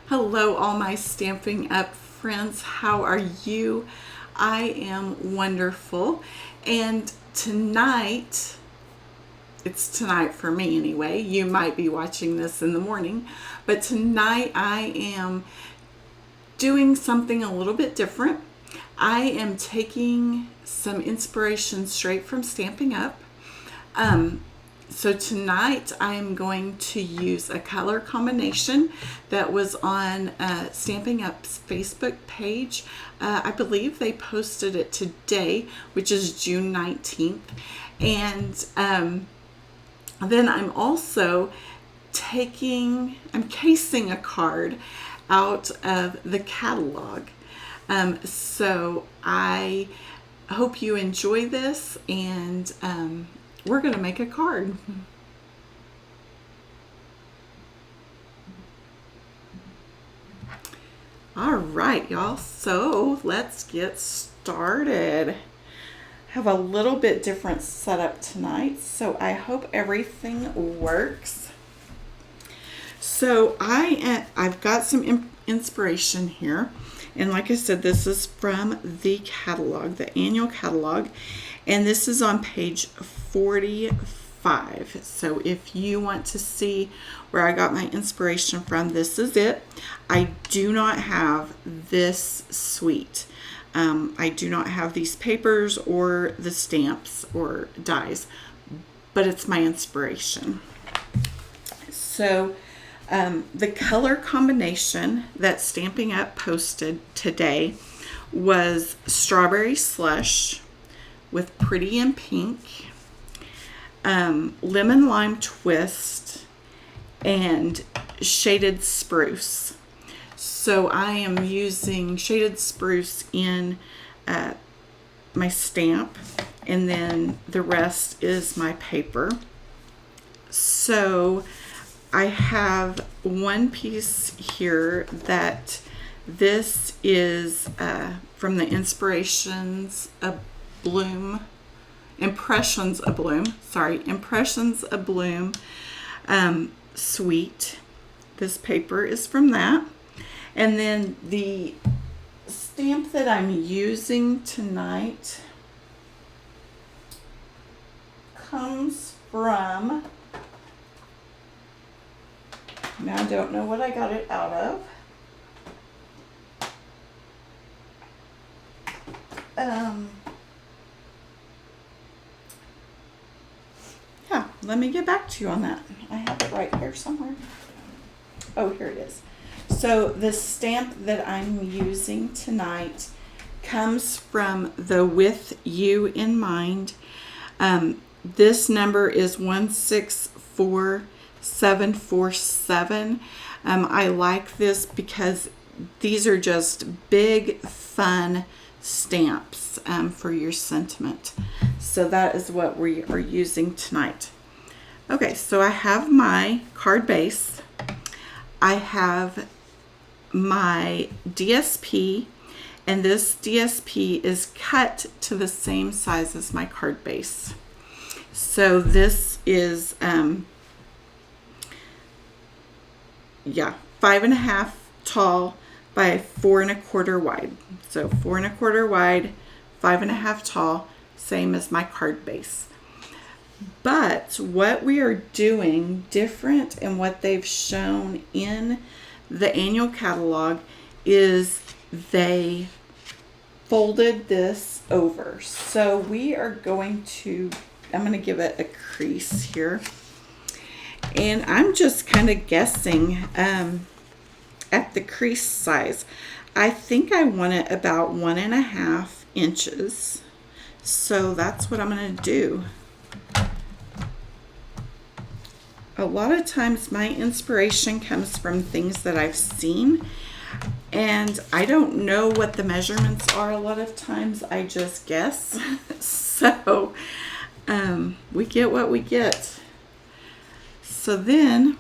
Hello, all my Stamping Up friends. How are you? I am wonderful. And tonight, it's tonight for me anyway. You might be watching this in the morning, but tonight I am doing something a little bit different. I am taking some inspiration straight from Stampin' Up. So tonight I am going to use a color combination that was on Stampin' Up's Facebook page. I believe they posted it today, which is June 19th. And then I'm also I'm casing a card out of the catalog. So I hope you enjoy this, and we're going to make a card. All right, y'all. So let's get started. Have a little bit different setup tonight, so I hope everything works. So I've got some inspiration here, and like I said, this is from the catalog, the annual catalog, and this is on page 45. So if you want to see where I got my inspiration from, this is it. I do not have this suite. I do not have these papers or the stamps or dies, but it's my inspiration. So the color combination that Stampin' Up posted today was Strawberry Slush with Pretty in Pink, Lemon Lime Twist, and Shaded Spruce. So I am using Shaded Spruce in my stamp, and then the rest is my paper. So I have one piece here that this is from the Impressions of Bloom suite. This paper is from that. And then the stamp that I'm using tonight comes from, now I don't know what I got it out of. Yeah, let me get back to you on that. I have it right here somewhere. Oh, here it is. So the stamp that I'm using tonight comes from the With You in Mind. This number is 164747. I like this because these are just big, fun stamps for your sentiment. So that is what we are using tonight. Okay, so I have my card base. I have my DSP, and this DSP is cut to the same size as my card base. So this is 5.5 tall by 4.25 wide. So 4.25 wide, 5.5 tall, same as my card base. But what we are doing different and what they've shown in the annual catalog is they folded this over. So we are going to, I'm going to give it a crease here. And I'm just kind of guessing at the crease size. I think I want it about 1.5 inches. So that's what I'm going to do. A lot of times my inspiration comes from things that I've seen, and I don't know what the measurements are. A lot of times I just guess. So we get what we get. So then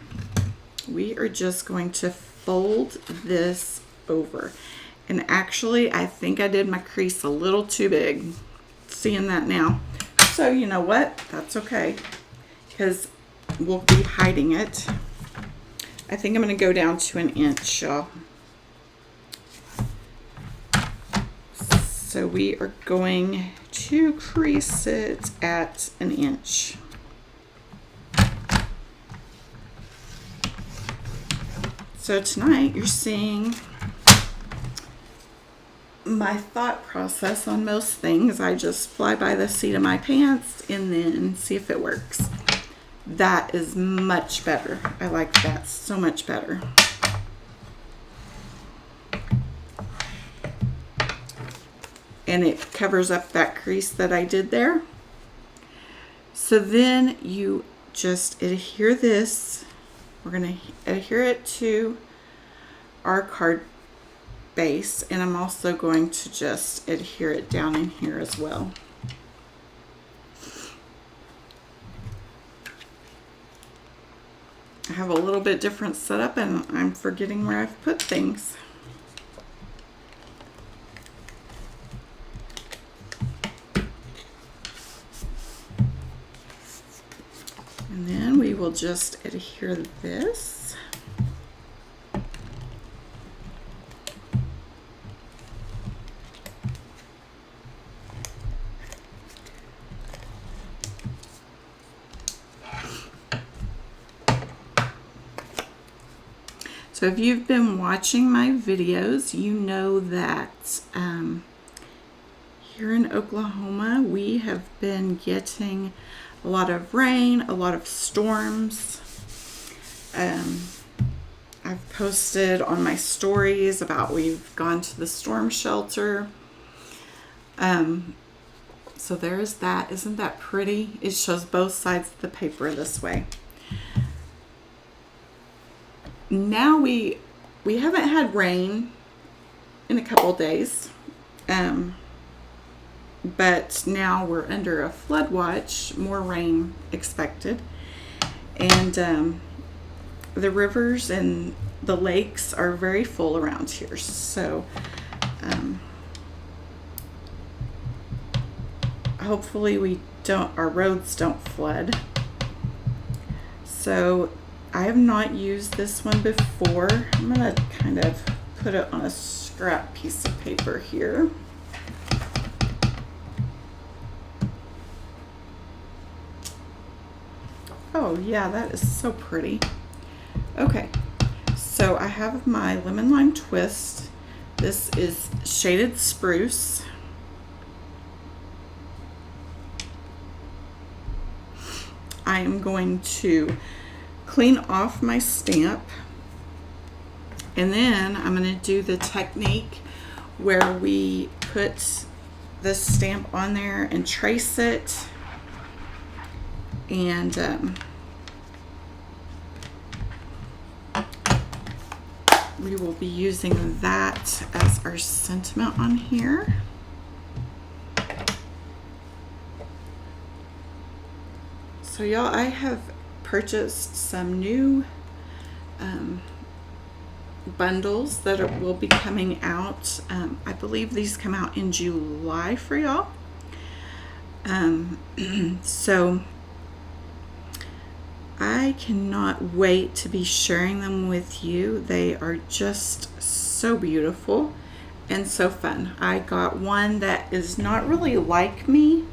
we are just going to fold this over. And actually, I think I did my crease a little too big. Seeing that now. So you know what? That's okay, because we'll be hiding it. I think I'm going to go down to 1 inch, y'all. So we are going to crease it at 1 inch. So tonight you're seeing my thought process on most things. I just fly by the seat of my pants and then see if it works. That is much better. I like that so much better. And it covers up that crease that I did there. So then you just adhere this. We're going to adhere it to our card base, and I'm also going to just adhere it down in here as well. I have a little bit different setup and I'm forgetting where I've put things. And then we will just adhere this. So if you've been watching my videos, you know that here in Oklahoma, we have been getting a lot of rain, a lot of storms. I've posted on my stories about we've gone to the storm shelter. So there's that. Isn't that pretty? It shows both sides of the paper this way. Now we haven't had rain in a couple days, but now we're under a flood watch, more rain expected, and the rivers and the lakes are very full around here, so hopefully our roads don't flood. So I have not used this one before. I'm going to kind of put it on a scrap piece of paper here. Oh yeah, that is so pretty. Okay, so I have my lemon lime twist. This is shaded spruce. I am going to clean off my stamp, and then I'm going to do the technique where we put the stamp on there and trace it, and we will be using that as our sentiment on here. So y'all, I have purchased some new bundles that will be coming out. I believe these come out in July for y'all. So I cannot wait to be sharing them with you. They are just so beautiful and so fun. I got one that is not really like me.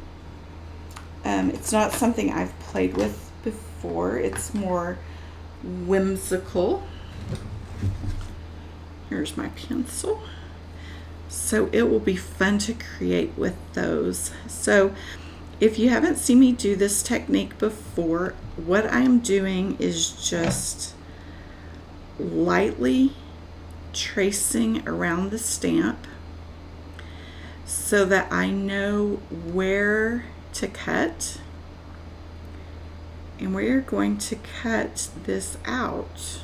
It's not something I've played with before. It's more whimsical. Here's my pencil. So it will be fun to create with those. So if you haven't seen me do this technique before, what I'm doing is just lightly tracing around the stamp so that I know where to cut. And we're going to cut this out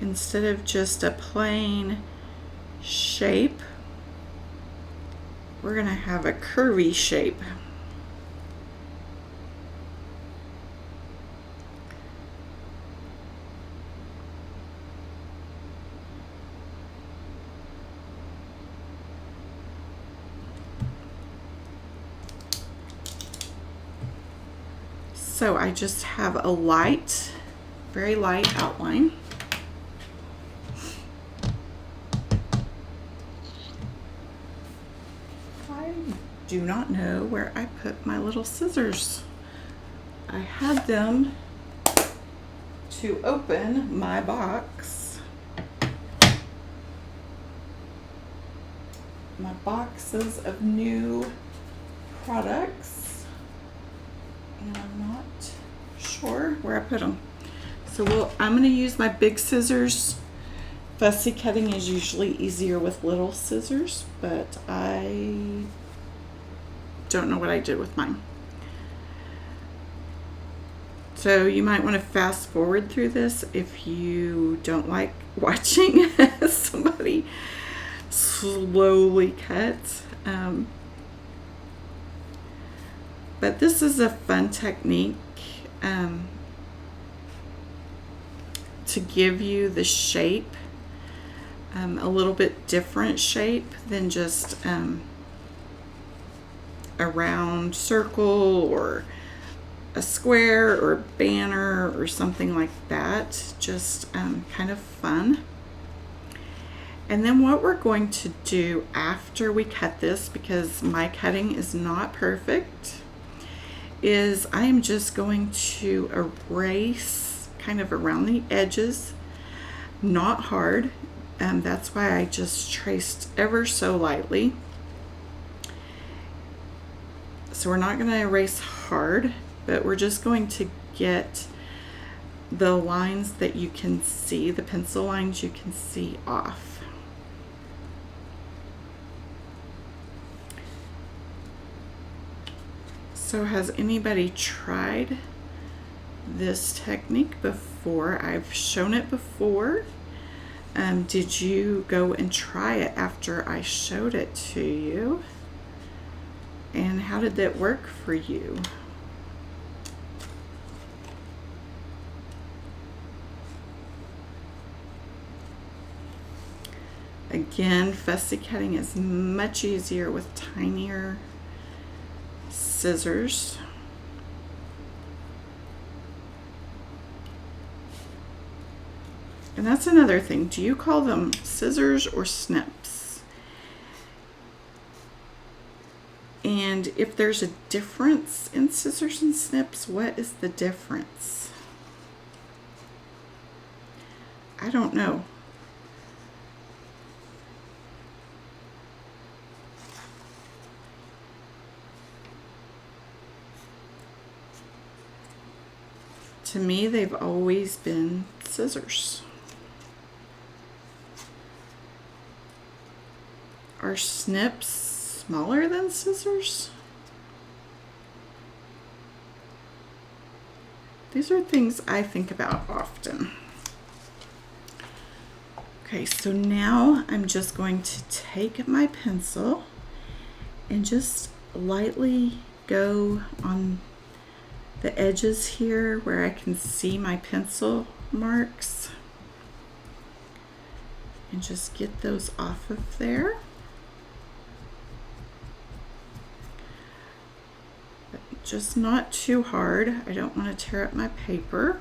instead of just a plain shape. We're going to have a curvy shape. So I just have a light very light outline. I do not know where I put my little scissors. I had them to open my box. My boxes of new products, and I'm not sure where I put them. So I'm going to use my big scissors. Fussy cutting is usually easier with little scissors, but I don't know what I did with mine. So you might want to fast forward through this if you don't like watching somebody slowly cut. But this is a fun technique to give you the shape, a little bit different shape than just a round circle or a square or a banner or something like that. Just kind of fun. And then what we're going to do after we cut this, because my cutting is not perfect, is I am just going to erase kind of around the edges, not hard. That's why I just traced ever so lightly. So we're not going to erase hard, but we're just going to get the lines that you can see, the pencil lines you can see off. So has anybody tried this technique before? I've shown it before. Did you go and try it after I showed it to you? And how did that work for you? Again, fussy cutting is much easier with tinier scissors. And that's another thing. Do you call them scissors or snips? And if there's a difference in scissors and snips, what is the difference? I don't know. To me, they've always been scissors. Are snips smaller than scissors? These are things I think about often. Okay, so now I'm just going to take my pencil and just lightly go on the edges here where I can see my pencil marks, and just get those off of there. But just not too hard. I don't want to tear up my paper.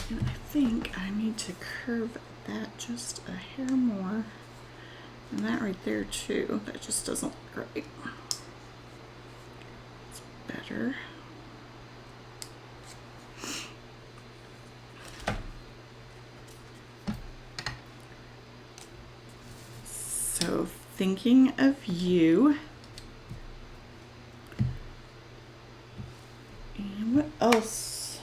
And I think I need to curve that just a hair more. And that right there too, that just doesn't look right. It's better. So thinking of you. And what else?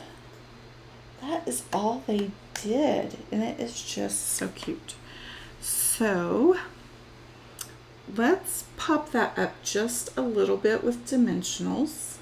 That is all they did, and it is just so cute. So let's pop that up just a little bit with dimensionals.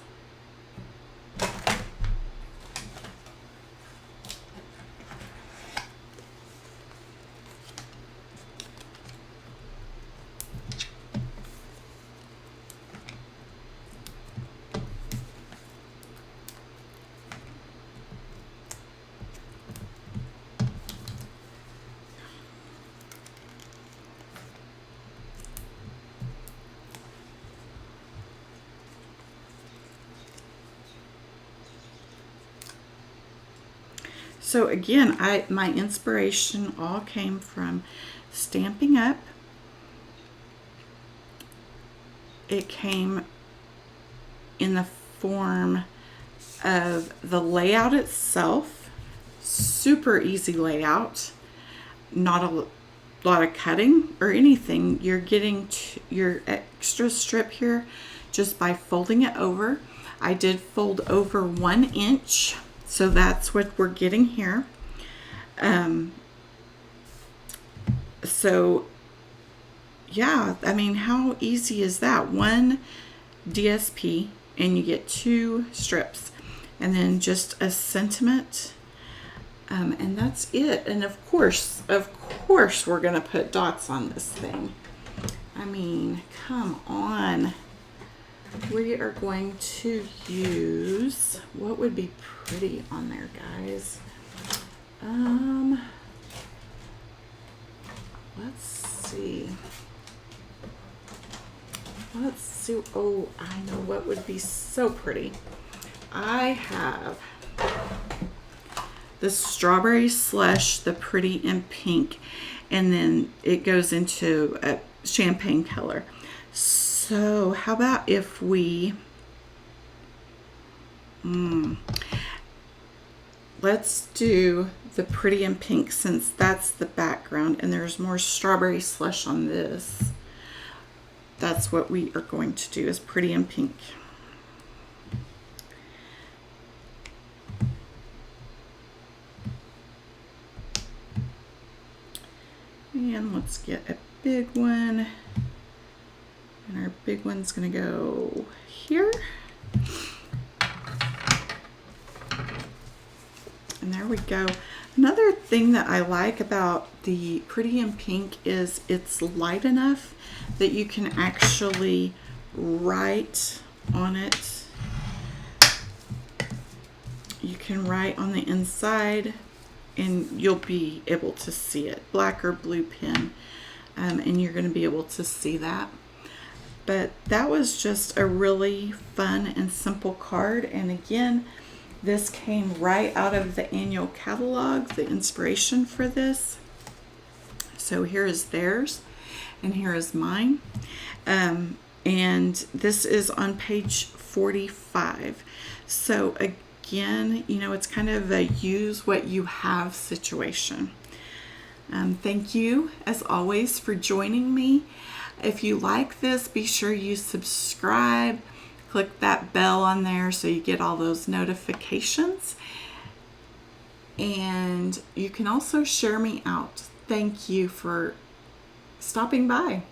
So again, my inspiration all came from Stampin' Up. It came in the form of the layout itself. Super easy layout. Not a lot of cutting or anything. You're getting your extra strip here just by folding it over. I did fold over 1 inch, so that's what we're getting here. So yeah, I mean, how easy is that? 1 DSP and you get 2 strips, and then just a sentiment, and that's it. And of course we're gonna put dots on this thing. I mean, come on. We are going to use, what would be pretty on there, guys? Let's see. Oh, I know what would be so pretty. I have the strawberry slush, the pretty in pink, and then it goes into a champagne color. So how about if we, let's do the pretty in pink, since that's the background and there's more strawberry slush on this. That's what we are going to do, is pretty in pink. And let's get a big one. And our big one's gonna go here. And there we go. Another thing that I like about the pretty in pink is it's light enough that you can actually write on it. You can write on the inside and you'll be able to see it. Black or blue pen, and you're going to be able to see that. But that was just a really fun and simple card. And again, this came right out of the annual catalog, the inspiration for this. So here is theirs, and here is mine. And this is on page 45. So again, you know, it's kind of a use what you have situation. Thank you, as always, for joining me. If you like this, be sure you subscribe. Click that bell on there so you get all those notifications. And you can also share me out. Thank you for stopping by.